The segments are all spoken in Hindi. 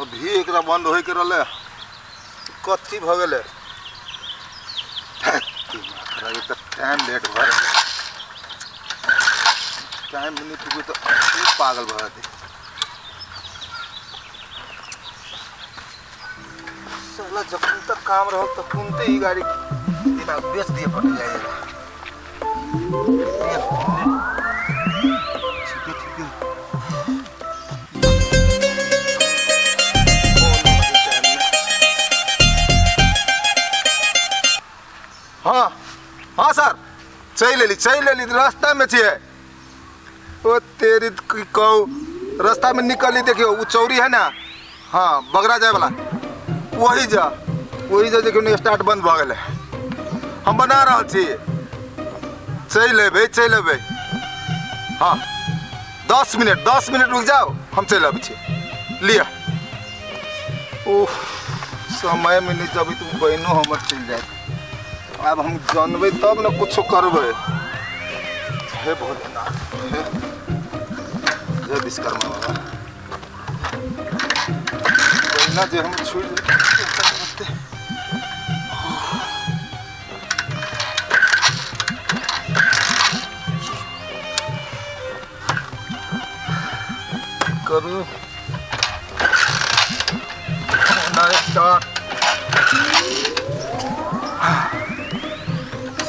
अभी एकरा बंद होई के रहले कथी भ गेले दिमाग तो टाइम लेट भ रहे टाइम मिनट को तो पागल भ जाते साला जब तक काम रहो तो तुमते ही गाड़ी दिमाग बेच दिए पड़ जाएगा हाँ हाँ सर चल ली रास्ता में छे ओ तेरी कहू रास्ता में निकली देखियो वो चौरी है ना हाँ बगरा जाए वाला वही जा देखियो स्टार्ट बंद भ गए हम बना रहा छी चल अबे हाँ 10 मिनट रुक जाओ हम चल अब छी लिया ओह समय में नहीं जब तुम बहनों हमर चल जाए अब हम जानबे तब न कुछ करबे हे भोलेनाथ हे विश्वकर्मा बाबा बहना जे हम छोड़ देते करूं ना स्टार्ट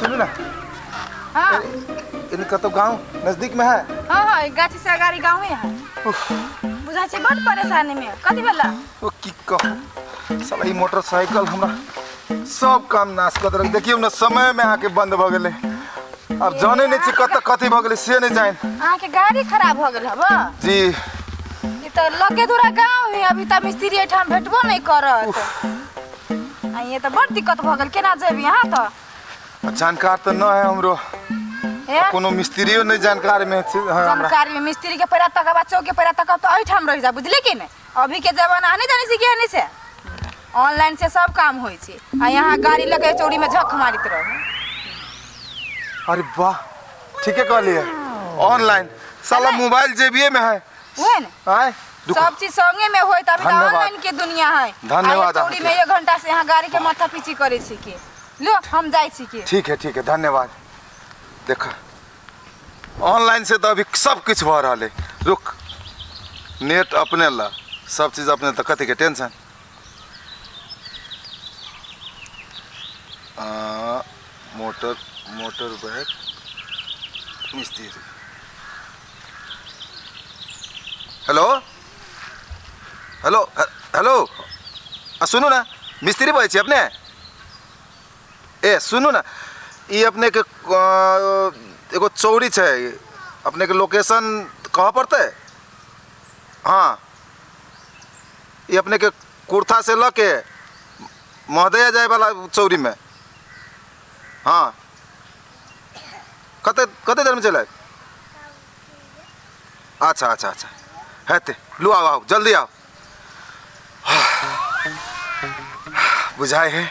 सुनो ना हाँ इनका तो गांव नजदीक में है हाँ गाछी से गाड़ी गाँव है बुझा छे बड़ परेशानी में कथी भेला ओ की कहो साला ई मोटरसाइकिल हमरा सब काम नाश कर देलक देखियो ना समय में आके बंद भ गेले अब जाने नहीं छी कथी भ गेले से नहीं जान अहाँ के गाड़ी खराब हो गेल हबा जी ई तो लगे दूरा गाँव है अभी तक मिस्त्री एठाम भेटबो नहीं करत आ ये तो बड़ दिक्कत भ गेल केना जेबी यहाँ तो जानकार तो न है हमरो कोनो मिस्त्रियो नहीं जानकार में जानकारी में मिस्त्री के पैरा तक बच्चों के पैरा तक तो एठाम रह जा बुझले कि नहीं अभी के जमाना नहीं जाने सीखे नहीं से ऑनलाइन से सब काम होई छे आ यहाँ गाड़ी लगे चौड़ी में झक मारित रहो अरे वाह ठीक है कहलिए ऑनलाइन साला मोबाइल जेबीए में है हुए ना आए सब चीज संगे में होय तभी तो ऑनलाइन के दुनिया है धन्यवाद चौड़ी में 1 घंटा से यहाँ गाड़ी के माथा पीछी करे छी के लो हम जाई छी के ठीक है धन्यवाद देखा ऑनलाइन से तो अभी सब कुछ भ रहा है रुक नेट अपने ला सब चीज अपने तो कथी के टेंशन मोटर बैग मिस्त्री हेलो सुनू ना मिस्त्री बोले अपने ए सुनू ना ये अपने के एगो चौड़ी है अपने के लोकेशन कहाँ पड़ता है हाँ ये अपने के कुर्था से ल के महोदया जाए वाला चौरी में हाँ कते देर में चले अच्छा है ते लो आओ जल्दी आओ बुझाए है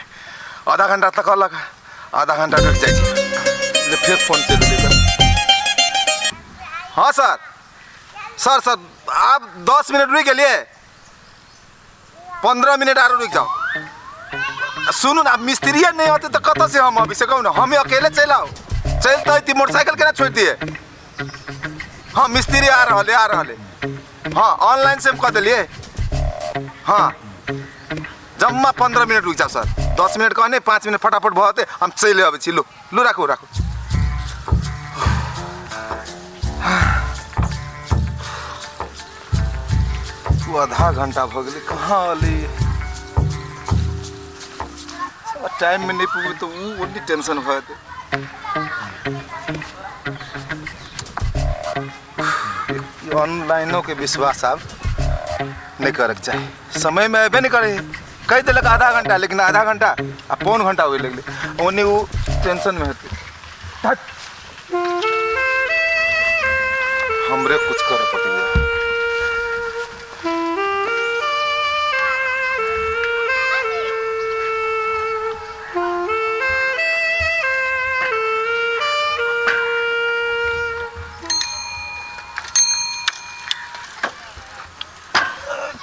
आधा घंटा तक अलग आधा घंटा रुक जाए फिर फोन से हाँ सर आप 10 मिनट रुक गए 15 मिनट और रुक जाओ सुनू ना मिस्त्री नहीं होते तो कत से हम अभी से कहूँ ना हम अकेले चलाओ चलते मोटरसाइकिल केना छोड़ दिए हाँ मिस्त्री आ रहा हाँ ऑनलाइन से हम कह दिलिए हाँ जम्मा 15 मिनट रुक जाओ सर 10 मिनट कहने 5 मिनट फटाफट भते हम चले अब छी लो राखो तू आधा घंटा भ गेली कहाँ अली टाइम में नहीं पुगे तो वो ओनली टेंशन भ जाते ऑनलाइनों के विश्वास अब नहीं करे चाहिए समय में अबे नहीं करे कही दिलक आधा घंटा लेकिन आधा घंटा आ पौन घंटा हुए लगले ओने वो टेंशन में होते हमरे कुछ करे पड़ी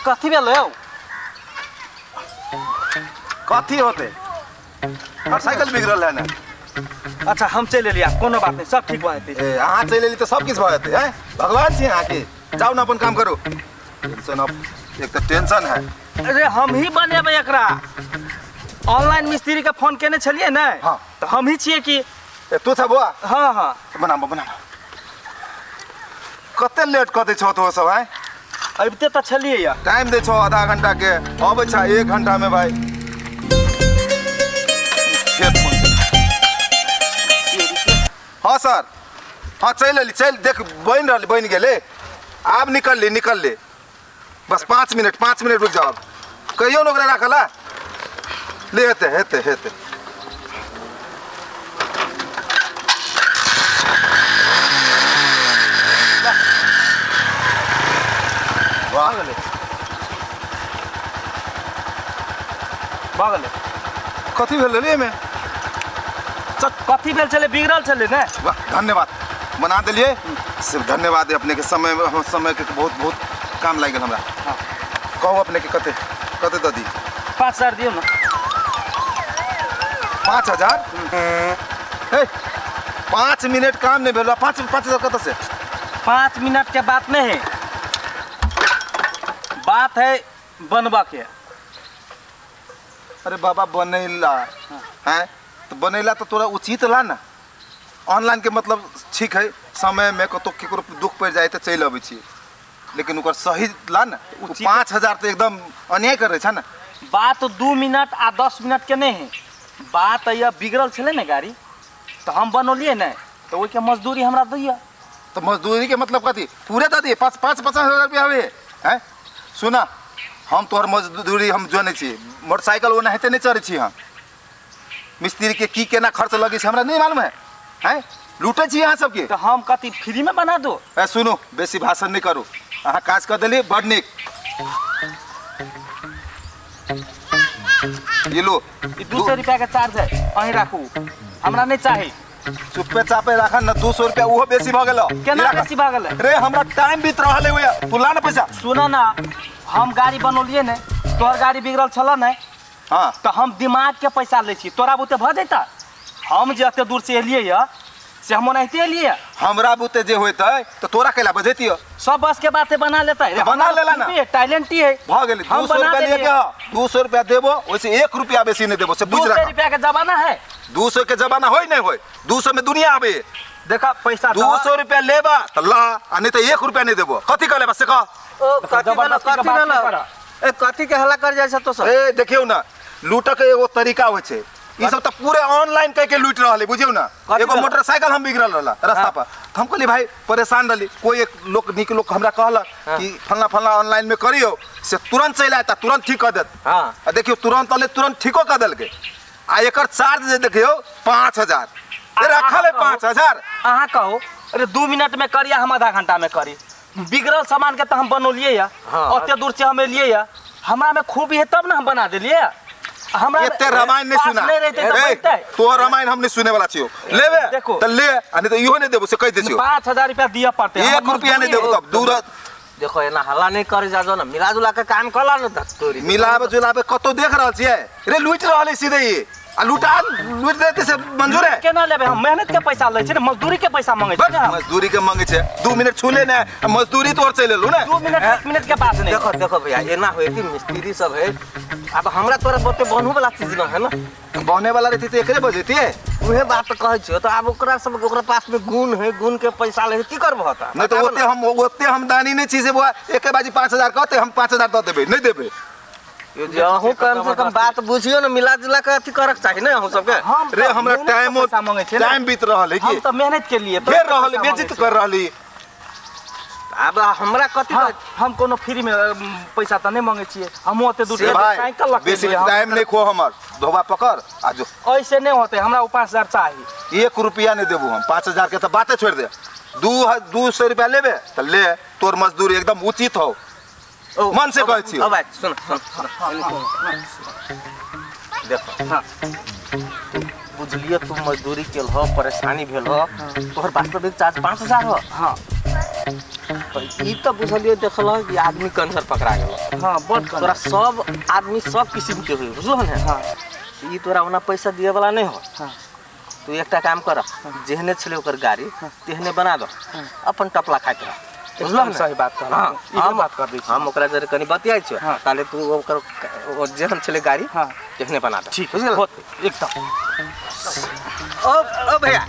कथी भेल हो कथी होते और साइकिल बिगड़ल है ना। अच्छा हम चल लिया, कोनो बात नहीं, सब ठीक भऽ जेतै। ए अहाँ चलि एली तऽ सब किछु भऽ जेतै हैं। भगवान छी अहाँ के, जाउ ना अपन काम करू। टेंशन अब एक तो टेंशन है। अरे हम ही बनेबै एकरा। ऑनलाइन मिस्त्री के फोन केने छलिए ने, हाँ। तो हम ही छिए कि ए तू था बुआ हाँ हाँ बनाबो कते लेट कऽ दै छौ तो सब हैं। अबिते तऽ छलिए या। टाइम दे छौ आधा घंटा के, अबै छा 1 घंटा में भाई। फेर फोन से हाँ सर, हाँ चल एली, चल देख बन गेले। आब निकल ले बस 5 मिनट रुक जाओ। कहियो न ओकरा राखला ले हेते भऽ गेलै। कथी भेल रे में। कथी भेल छलै, बिगड़ल छलै ने। वाह धन्यवाद, बना दिलिए। सिर्फ धन्यवाद है अपने के, समय के बहुत काम लग गया हमरा। हाँ। कहू अपने के कते दऽ दी। 5000 दियौ ना। 5000 5 मिनट काम नहीं भेल। 5,000 कत से। 5 मिनट के बात नहीं है, बात है बनवा के। अरे बाबा बनैला हैं तो बनैला तो तोरा उचित ला ना। ऑनलाइन के मतलब ठीक है, समय में कतो केकरो दुख पड़ जाए तो चल अबै छी, लेकिन ओकर सही ला ना। 5,000 तो एकदम अन्याय करे छ ना। बात 2 मिनट आ 10 मिनट के नहीं है, बात यह बिगड़ल छलै ने गाड़ी, तो हम बनौलिए ने, तो ओई के मजदूरी हमरा दैया। तो मजदूरी के मतलब कथी पूरे दे दिए। 50,000 रुपया हवे हैं। सुना, हम तोहर मजदूरी हम जाने छी। मोटरसाइकिल ओना हेते नहीं चढ़े छी हम। मिस्त्री के की केना खर्च लगे छै हमरा नहीं मालूम है हैं। लूटे छी अहाँ सबके। तो हम कथी फ्री में बना दो। ए सुनो, बेसी भाषण नहीं करू। अहाँ काज कर देली बड़ नीक। ये लो, 200 रुपया के चार्ज है, अहीं राखू, हमरा नहीं चाही। चुप्पे चापे राखन ना। 200 रुपया वो बेसी भ गेल। केना बेसी भ गेल रे हमरा टाइम बीत रहल है ओया। तू ला ना पैसा। सुनो ना, हम गाड़ी बनौलिए ने, तोहर गाड़ी बिगड़ल छल ने, हाँ तो हम दिमाग के पैसा ले छी। तोरा बुते भ जैता। हम जे एते दूर से एलिए या से हम ओनाहिते एलिए। हमरा बुते जे होइतै तो तोरा कैला बजेतियो। सब बस के बातें बना लेता है। बना लेला ना। टैलेंट ही है। भ गेल। 200 रुपया लिए के 200 रुपया देबो, वैसे 1 रुपया बेसी नहीं देबो। से बुझ 200 रहा। रुपया के जमाना है। 200 के जमाना होई नहीं होई। 200 में दुनिया आवे। देखा पैसा 200 रुपया लेबा त ला, आ नहीं तो 1 रुपया नहीं देबो। कथी कहले बस से कह। कथी के हल्ला कर जाय छ तो सब। ए देखियो ना, लूट के एगो तरीका होय छै। ई सब तो पूरे ऑनलाइन कह के लूट रहले, बुझियो ना। एगो मोटरसाइकिल हम बिगड़ल रहला रास्ता पर, तो हम कहली भाई परेशान रहली। कोई एक लोग निक लोग हमरा कहला कि फलना ऑनलाइन में करियो, से तुरंत चल आता, तुरंत ठीक कर देत। हाँ। आ देखियो तुरंत ठीको कर देल के। आ एकर चार्ज जे देखियो 5,000। ए रखल है 5,000। अहाँ कहो, अरे 2 मिनट में करिया, हम आधा घंटा में करी। बिगड़ल सामान के तो हम बनौलिए या, ओते दूर से हम एलिए या, हमरा में खूबी है तब ना हम बना देलिए। हमरा एते रामायण नहीं सुना। तो रामायण हम नहीं सुने वाला छियो। लेबे देखो त ले, आ नहीं तो इहो नहीं देबो से कह दे छियो। 5,000 रुपया दिया पड़ते। 1 रुपया नहीं देबो तब दूर। देखो एना हल्ला नहीं करे जाजो ना, मिला जुला के काम कला न तोरी। मिलाबे जुलाबे कतो देख रहल छियै। रे लूट रहल है सीधे ही। आ लूट देते से मंजूर है। केना लेबे हम? मेहनत के पैसा ले छै ने, मजदूरी के पैसा मांगे छै ना। मजदूरी के मांगे छै। 2 मिनट छूले ने, मजदूरी तोर चले लो ना। 2 मिनट 1 मिनट के बात नहीं। देखो भैया, एना होए कि मिस्त्री सब है। अब हमरा तोरा बते बनहु वाला चीज ना है ना। बहने वाला रहती तो एकरे बजेती है। उहे बात कहै छियो। तो अब ओकरा सब ओकरा पास में गुण है, गुण के पैसा ले की करबो त। नहीं तो ओते हम दानी नहीं चीज बुआ। एके बाजी 5,000 कहते, हम 5,000 दे देबे, नहीं देबे। अहू कम से कम बात बुझियो ना, मिला जुला के अथी करक चाही ना अहू सबके। रे हमरा टाइम बीत रहल है कि हम तो मेहनत के लिए घेर रहल है, बेइज्जत कर रहली। अब हमरा कथी हम कोनो फ्री में पैसा तो नहीं मांगे छिए। हम ओते दूर से साइकिल लग बेसी टाइम नहीं खो हमर। धोबा पकड़ आ जो। ऐसे नहीं होते, हमरा 5,000 चाहिए। 1 रुपया नहीं देबू हम। 5,000 के तो बातें छोड़ दे। 200 रुपया लेबे तो ले, तोर मजदूरी एकदम उचित हो। मन से कहै छी। अब सुन देखो, बुझलिए तू मजदूरी केल हो, परेशानी भेल हो, तोहर वास्तविक चार्ज 5,000 हो। हाँ है। ई तो बुझलियो देखल कि आदमी कंसर पकड़ा गेल। हाँ बड़ तोरा सब आदमी सब किस्म के हुई बुझलो ने। हाँ ई तोरा ओना पैसा दिए वाला नहीं हो। हाँ तू एकटा काम कर, जेहने छले ओकर गाड़ी तेहने बना दो, अपन टपला खाइत रह। बुझलो ने? सही बात कहला। हाँ ई बात कर दै छी। हम ओकरा जरे कनी बतियाइ छ, हाँ। ताले तू ओकर ओ जेहन छले गाड़ी हाँ तेहने बना दो। ठीक बुझल? होते एकदम। ओ भैया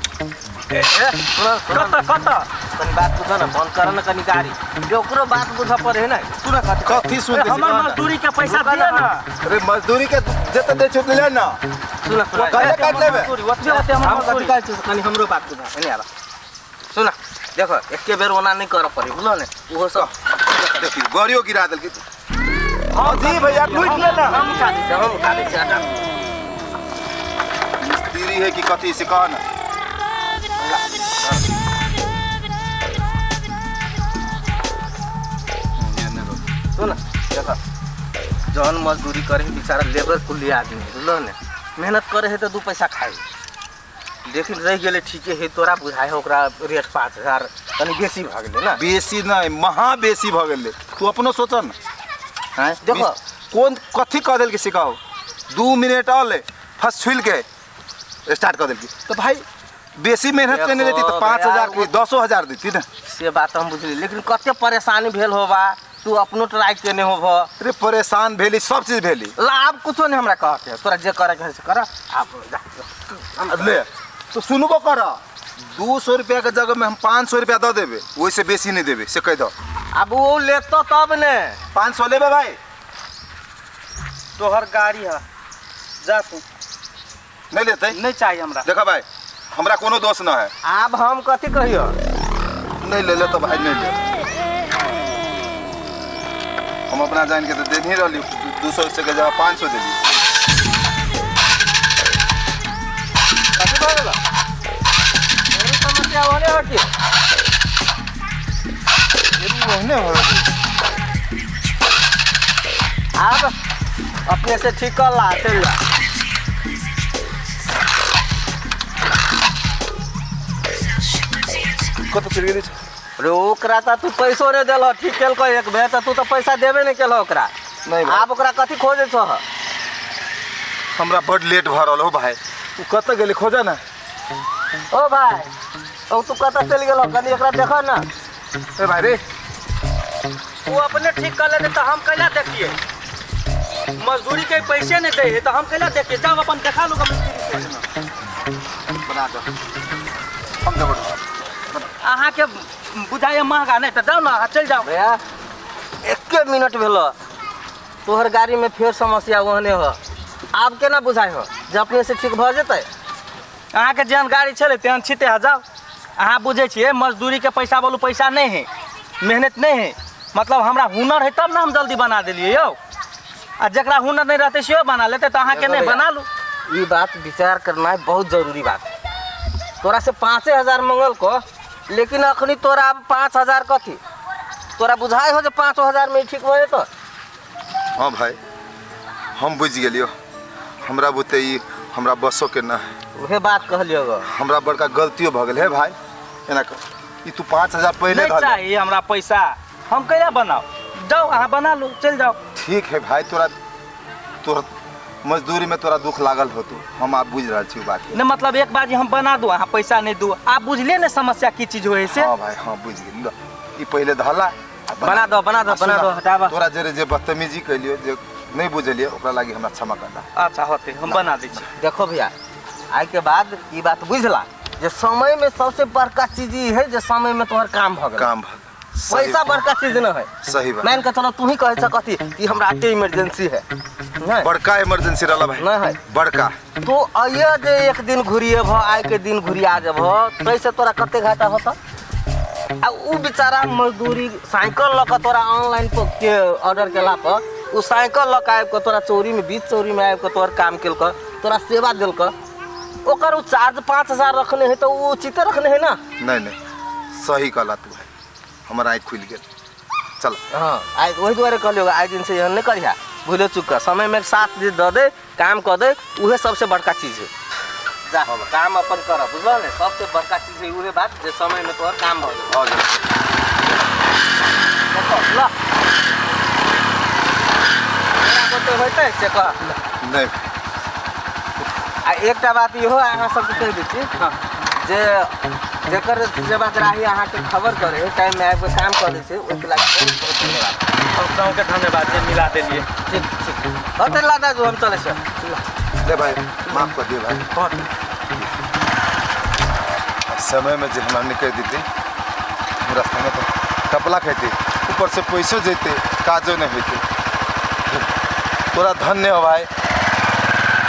ए सुन कता कनी बात बुझ न, फोन कर न कनी गाड़ी जो ओकरो बात बुझ पड़े है ना। सुन कथी सुन के हमर मजदूरी के पैसा दिया ना। अरे मजदूरी के जते दे छो ले ना सुन काहे काट लेबे ओते ओते हमर हम कथी मजदूरी कहै छ कनी हमरो बात बुझ नहीं आला। सुन देखो एके बेर ओना नहीं कर पड़े बुझलो ने। ओहो सब देखी गाड़ियों गिरा देल की हां जी भैया लूट ले ना हम उठा दे छ हटा। मिस्त्री है कि कथी से कह ना सुन देखो जौन मजदूरी करे है बेचारा लेबर कुली आदमी बुझलो ने। मेहनत करे है तो दू पैसा खाए। लेकिन रह गेले ठीके है, तोरा बुझाए ओकरा रेट 5000 कनी बेसी भ गेले ना। बेसी नहीं महा बेसी भ गेले। तू अपनो सोच न हैं देखो। कौन कथी कह देल के सिखाओ 2 मिनट आले फर्स्ट छुल के स्टार्ट कर देल की तो भाई बेसी मेहनत करने देती तो 5000 की 100,000 देती ना। से बात हम बुझली, लेकिन कते परेशानी भेल होबा तू अपनो ट्राई केने होब। अरे परेशान भेली सब चीज भेली लाभ कुछो नहीं हमरा कहते, तोरा जे करे के है से कर। आप जा ले तो सुनबो कर 200 रुपया के जगह में हम 500 रुपया दे देबे, वैसे बेसी नहीं देबे से कह दो। अब वो लेतो तब ने 500 लेबे भाई। तोहर गाड़ी है जा तू। नहीं लेते नहीं चाहिए हमरा। देखा भाई हमरा कोनो दोष ना है। अब हम कथी कहियो नहीं ले तो भाई नहीं ले। हम अपना जान के तो दे नहीं रही 200 से के जगह 500 दे दी। कथी भऽ गेल मेरी समस्या होले हो कि नहीं हो अब अपने से ठीक कर ला चल जा। कत चल गेली अरे ओकरा त तू पैसो नहीं देल ठीक केलको एक बेर त तू तो पैसा देबे नहीं केल ओकरा। नहीं भाई। आप ओकरा कथी खोजे छ? हमरा बड लेट भ रहल हो भाई। तू कत गेली खोजा ना। ओ भाई ओ तू कत चल गेल कनी एकरा देख ना। ए भाई रे तू अपने ठीक कर लेते तो हम कैला देखिए। मजदूरी के पैसे नहीं दे तो हम कैला देखिए। जाओ अपन देखा लो मिस्त्री से। बना दो हम जब अहाँ के बुझाइए महंगा नहीं तो जाओ ना चल जाओ। भैया एके मिनट भेलो तोहर गाड़ी में फिर समस्या ओहने हो। आब केना बुझाइ हो जे अपने से ठीक भ जेतै? अहाँ के जेहन गाड़ी चले तेहन छिटे आ जाओ। अहाँ बुझे छिए मजदूरी के पैसा बोलू पैसा नहीं है, मेहनत नहीं है। मतलब हमरा हुनर है तब ना हम जल्दी बना दिलिए यौ। आ जकरा हुनर नहीं रहते से बना लेते तो अहाँ के नहीं बना लू। ई बात विचार करना बहुत जरूरी बात है। तोरा से 5000 मंगल को, लेकिन अखनी तोरा 5000 कथी तोरा बुझाई हो जे 5000 में ठीक होए तो। हां भाई हम बुझ गेलियो। हमरा बुते ई हमरा बसो के ना है। उहे बात कहलियो गो। हमरा बड़का गलतियो भ गेल है भाई। एना कर ई तू 5000 पहले नहीं धर ले। चाहिए हमरा पैसा। हम कैला बनाओ जाओ अहाँ बना लो चल जाओ। ठीक है भाई तोरा मजदूरी में तोरा दुख लागल हो। तू हम आप बुझ रहा छी बात। नहीं मतलब एक बार हम बना दो अहाँ पैसा नहीं दो। आप बुझले ना समस्या की चीज होए से। हां भाई हां बुझ गेल। लो ई पहले धला बना दो हटावा। तोरा जरे जे बदतमीजी कैलियो जे नहीं बुझलियो ओकरा लागि हमरा क्षमा कर दा। अच्छा होते हम बना दै छी। देखो भैया आज के बाद ई बात बुझला जे समय में सबसे बड़का चीज ई है जे समय में तोहर काम भ गेल। काम भ पैसा बड़का चीज न है। सही बात। मान के चलो तू ही कहे छ कथी कि हमरा आटे इमरजेंसी है नहीं बड़का इमरजेंसी रहला भाई। नहीं है बड़का तो आइए जे एक दिन घुरिए भ आइ के दिन घुरिया जब तैसे तोरा कते घाटा होता। आ उ बेचारा मजदूरी साइकिल ल के तोरा ऑनलाइन के ऑर्डर केला पर उ साइकिल ल के आइब के तोरा चोरी में बीच चोरी में आइब के तोर काम केल के तोरा सेवा देल के ओकर उ चार्ज 5000 रखने है तो उ चिते रखने है ना। नहीं सही कहला तू भाई। हमारा आँख खुल गेल। चल हाँ आज वही द्वारे कहलियो आज दिन से यह नहीं करिया भूले चुक समय में साथ दे दे काम कर दे उहे सबसे बड़का चीज है। जा काम अपन कर बुझल ने सबसे बड़का चीज है उहे बात जे समय में तोहर काम भ गेल। ल होते से कह नहीं आ एकटा बात इहो अहाँ सबके कहि दै छी जे जेकर सेवाग्राही अहाँके खबर करे है टाइम में आबि के काम करे छै ओहिके लागि बहुत बहुत धन्यवाद। गाँव के धन्यवाद जे मिला देलिए। ठीक ठीक होते ला दाजू हम चले से ले भाई माफ कर दिए भाई। समय में जो हमरा निकल देते रास्ता में तो कपला खाते ऊपर से पैसो जेते काजो नहीं होते। तोरा धन्य हो भाई।